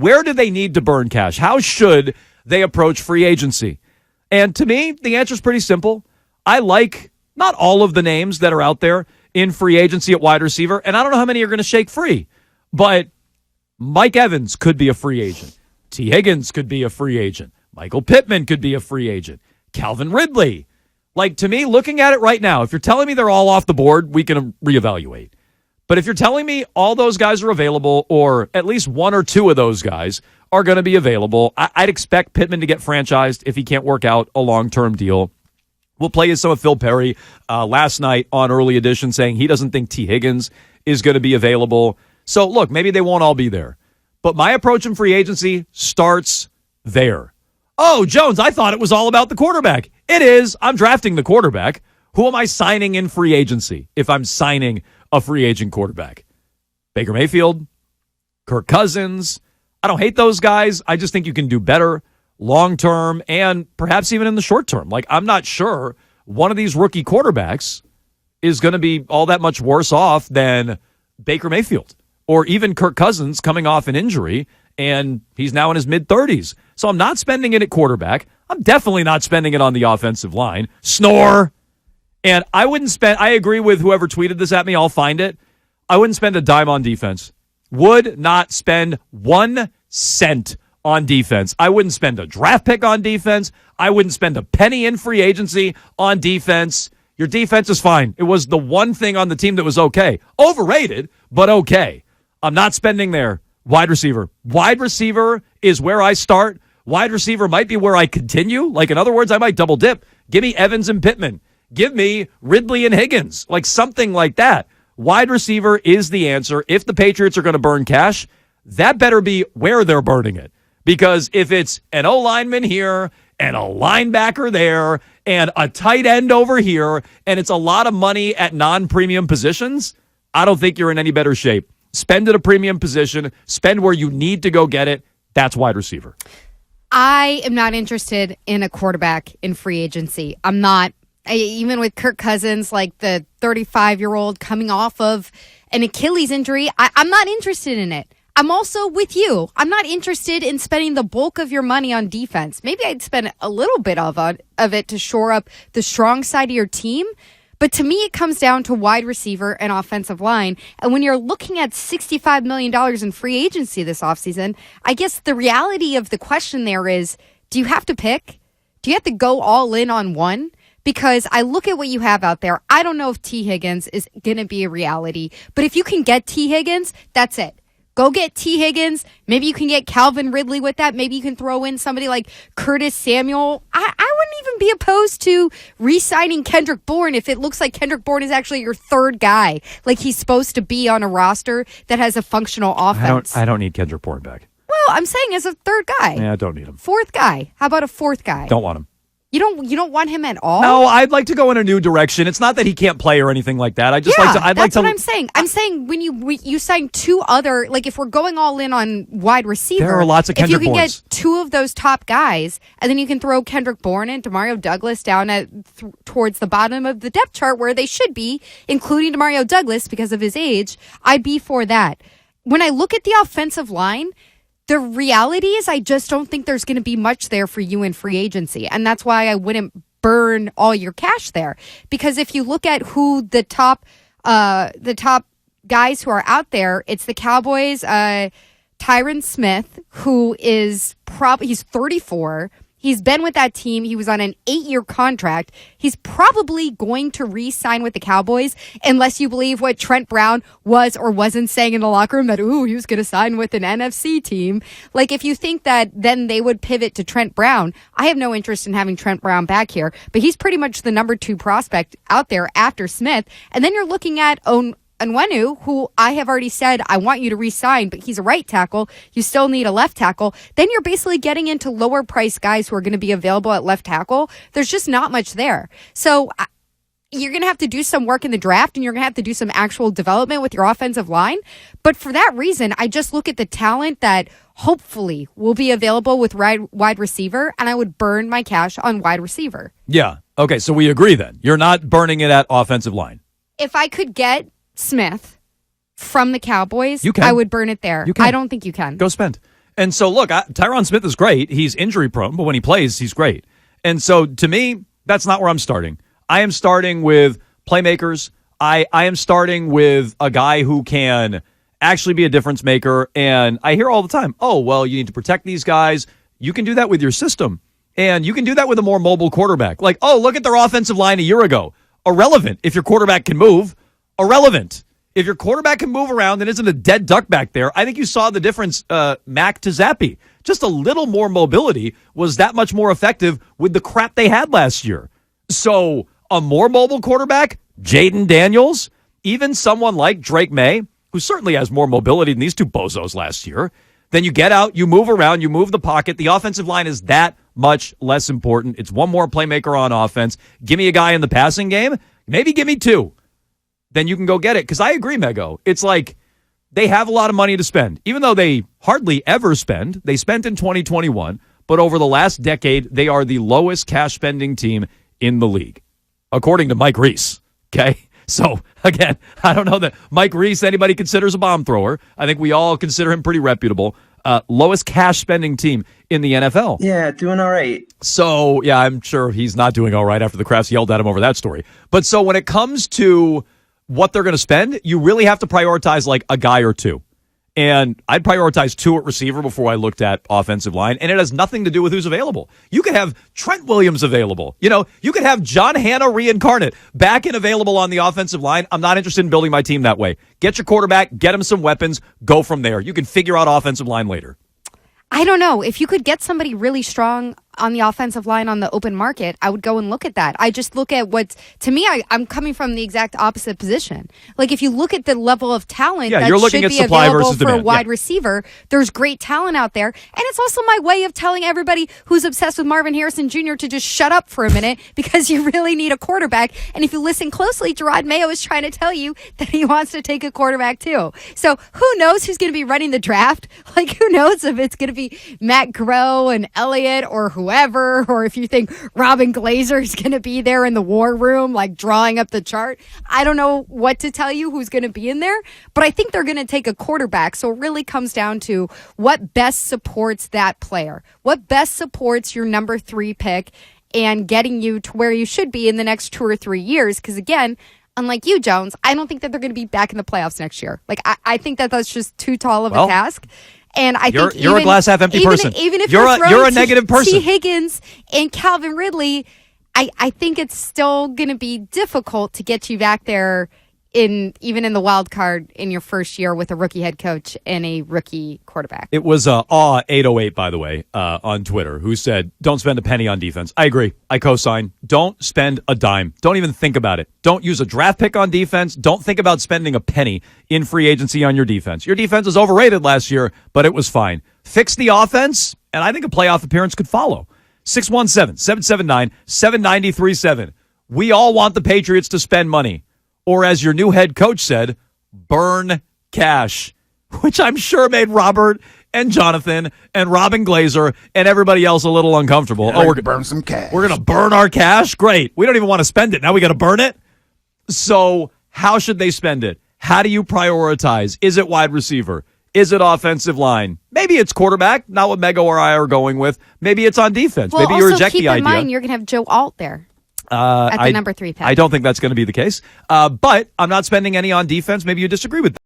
Where do they need to burn cash? How should they approach free agency? And to me, the answer is pretty simple. I like not all of the names that are out there in free agency at wide receiver, and I don't know how many are going to shake free, but Mike Evans could be a free agent. T. Higgins could be a free agent. Michael Pittman could be a free agent. Calvin Ridley. Like, to me, looking at it right now, if you're telling me they're all off the board, we can reevaluate. But if you're telling me all those guys are available, or at least one or two of those guys are going to be available, I'd expect Pittman to get franchised if he can't work out a long-term deal. We'll play you some of Phil Perry last night on Early Edition saying he doesn't think T. Higgins is going to be available. So, look, maybe they won't all be there. But my approach in free agency starts there. Oh, Jones, I thought it was all about the quarterback. It is. I'm drafting the quarterback. Who am I signing in free agency if I'm signing a free agent quarterback? Baker Mayfield, Kirk Cousins. I don't hate those guys. I just think you can do better long-term and perhaps even in the short term. Like, I'm not sure one of these rookie quarterbacks is going to be all that much worse off than Baker Mayfield or even Kirk Cousins coming off an injury, and he's now in his mid-30s. So I'm not spending it at quarterback. I'm definitely not spending it on the offensive line. Snore. And I wouldn't spend, I agree with whoever tweeted this at me. I'll find it. I wouldn't spend a dime on defense. Would not spend 1 cent on defense. I wouldn't spend a draft pick on defense. I wouldn't spend a penny in free agency on defense. Your defense is fine. It was the one thing on the team that was okay. Overrated, but okay. I'm not spending there. Wide receiver. Wide receiver is where I start. Wide receiver might be where I continue. Like, in other words, I might double dip. Give me Evans and Pittman. Give me Ridley and Higgins. Like, something like that. Wide receiver is the answer. If the Patriots are going to burn cash, that better be where they're burning it. Because if it's an O-lineman here and a linebacker there and a tight end over here and it's a lot of money at non-premium positions, I don't think you're in any better shape. Spend at a premium position. Spend where you need to go get it. That's wide receiver. I am not interested in a quarterback in free agency. I'm not. Even with Kirk Cousins, like the 35-year-old coming off of an Achilles injury, I'm not interested in it. I'm also with you. I'm not interested in spending the bulk of your money on defense. Maybe I'd spend a little bit of it to shore up the strong side of your team. But to me, it comes down to wide receiver and offensive line. And when you're looking at $65 million in free agency this offseason, I guess the reality of the question there is, do you have to pick? Do you have to go all in on one? Because I look at what you have out there. I don't know if T. Higgins is going to be a reality. But if you can get T. Higgins, that's it. Go get T. Higgins. Maybe you can get Calvin Ridley with that. Maybe you can throw in somebody like Curtis Samuel. I wouldn't even be opposed to re-signing Kendrick Bourne if it looks like Kendrick Bourne is actually your third guy, like he's supposed to be on a roster that has a functional offense. I don't need Kendrick Bourne back. Well, I'm saying as a third guy. Yeah, I don't need him. Fourth guy. How about a fourth guy? Don't want him. You don't want him at all? No, I'd like to go in a new direction. It's not that he can't play or anything like that. That's what I'm saying. I'm saying when you sign two other, like if we're going all in on wide receiver, there are lots of Kendrick Bournes. If you can get two of those top guys, and then you can throw Kendrick Bourne and Demario Douglas down at towards the bottom of the depth chart where they should be, including Demario Douglas because of his age, I'd be for that. When I look at the offensive line, the reality is I just don't think there's going to be much there for you in free agency. And that's why I wouldn't burn all your cash there. Because if you look at who the top guys who are out there, it's the Cowboys, Tyron Smith, who is he's 34. He's been with that team. He was on an 8-year contract. He's probably going to re-sign with the Cowboys unless you believe what Trent Brown was or wasn't saying in the locker room that, he was going to sign with an NFC team. Like, if you think that then they would pivot to Trent Brown, I have no interest in having Trent Brown back here. But he's pretty much the number 2 prospect out there after Smith. And then you're looking at Onwenu, who I have already said I want you to re-sign, but he's a right tackle. You still need a left tackle. Then you're basically getting into lower price guys who are going to be available at left tackle. There's just not much there. So you're going to have to do some work in the draft, and you're going to have to do some actual development with your offensive line. But for that reason, I just look at the talent that hopefully will be available with wide receiver, and I would burn my cash on wide receiver. Yeah. Okay, so we agree then. You're not burning it at offensive line. If I could get Smith from the Cowboys, you can. I would burn it there. You can. I don't think you can. Go spend. And so, look, Tyron Smith is great. He's injury prone, but when he plays, he's great. And so, to me, that's not where I'm starting. I am starting with playmakers. I am starting with a guy who can actually be a difference maker. And I hear all the time, oh, well, you need to protect these guys. You can do that with your system. And you can do that with a more mobile quarterback. Like, oh, look at their offensive line a year ago. Irrelevant if your quarterback can move. Irrelevant. If your quarterback can move around and isn't a dead duck back there, I think you saw the difference, Mac to Zappy. Just a little more mobility was that much more effective with the crap they had last year. So a more mobile quarterback, Jaden Daniels, even someone like Drake May, who certainly has more mobility than these two bozos last year, then you get out, you move around, you move the pocket. The offensive line is that much less important. It's one more playmaker on offense. Give me a guy in the passing game. Maybe give me two. Then you can go get it. Because I agree, Mego. It's like they have a lot of money to spend. Even though they hardly ever spend. They spent in 2021. But over the last decade, they are the lowest cash spending team in the league, according to Mike Reese. Okay? So, again, I don't know that Mike Reese anybody considers a bomb thrower. I think we all consider him pretty reputable. Lowest cash spending team in the NFL. Yeah, doing all right. So, yeah, I'm sure he's not doing all right after the Crafts yelled at him over that story. But so when it comes to what they're going to spend, you really have to prioritize like a guy or two. And I'd prioritize two at receiver before I looked at offensive line. And it has nothing to do with who's available. You could have Trent Williams available. You know, you could have John Hanna reincarnate back and available on the offensive line. I'm not interested in building my team that way. Get your quarterback, get him some weapons, go from there. You can figure out offensive line later. I don't know. If you could get somebody really strong on the offensive line on the open market, I would go and look at that. I just look at what, to me, I'm coming from the exact opposite position. Like, if you look at the level of talent that you're looking should at be supply available versus for a demand. wide receiver, there's great talent out there. And it's also my way of telling everybody who's obsessed with Marvin Harrison Jr. to just shut up for a minute because you really need a quarterback. And if you listen closely, Gerard Mayo is trying to tell you that he wants to take a quarterback too. So who knows who's going to be running the draft? Like, who knows if it's going to be Matt Groh and Elliott or whoever, or if you think Robin Glazer is going to be there in the war room, like drawing up the chart. I don't know what to tell you who's going to be in there, but I think they're going to take a quarterback. So it really comes down to what best supports that player, what best supports your number 3 pick and getting you to where you should be in the next 2 or 3 years. Because again, unlike you, Jones, I don't think that they're going to be back in the playoffs next year. Like, I think that that's just too tall of a task. And I think you're a glass half empty person. Even if you're a negative person. T. Higgins and Calvin Ridley, I think it's still going to be difficult to get you back there even in the wild card in your first year with a rookie head coach and a rookie quarterback. It was Aw808, by the way, on Twitter, who said, don't spend a penny on defense. I agree. I co-sign. Don't spend a dime. Don't even think about it. Don't use a draft pick on defense. Don't think about spending a penny in free agency on your defense. Your defense was overrated last year, but it was fine. Fix the offense, and I think a playoff appearance could follow. 617-779-7937. We all want the Patriots to spend money. Or as your new head coach said, burn cash, which I'm sure made Robert and Jonathan and Robin Glazer and everybody else a little uncomfortable. Yeah, we're going to burn some cash. We're going to burn our cash? Great. We don't even want to spend it. Now we got to burn it? So how should they spend it? How do you prioritize? Is it wide receiver? Is it offensive line? Maybe it's quarterback, not what Mego or I are going with. Maybe it's on defense. Well, maybe you reject keep the idea. in mind you're going to have Joe Alt there. At the number 3 pick. I don't think that's going to be the case. But I'm not spending any on defense. Maybe you disagree with that.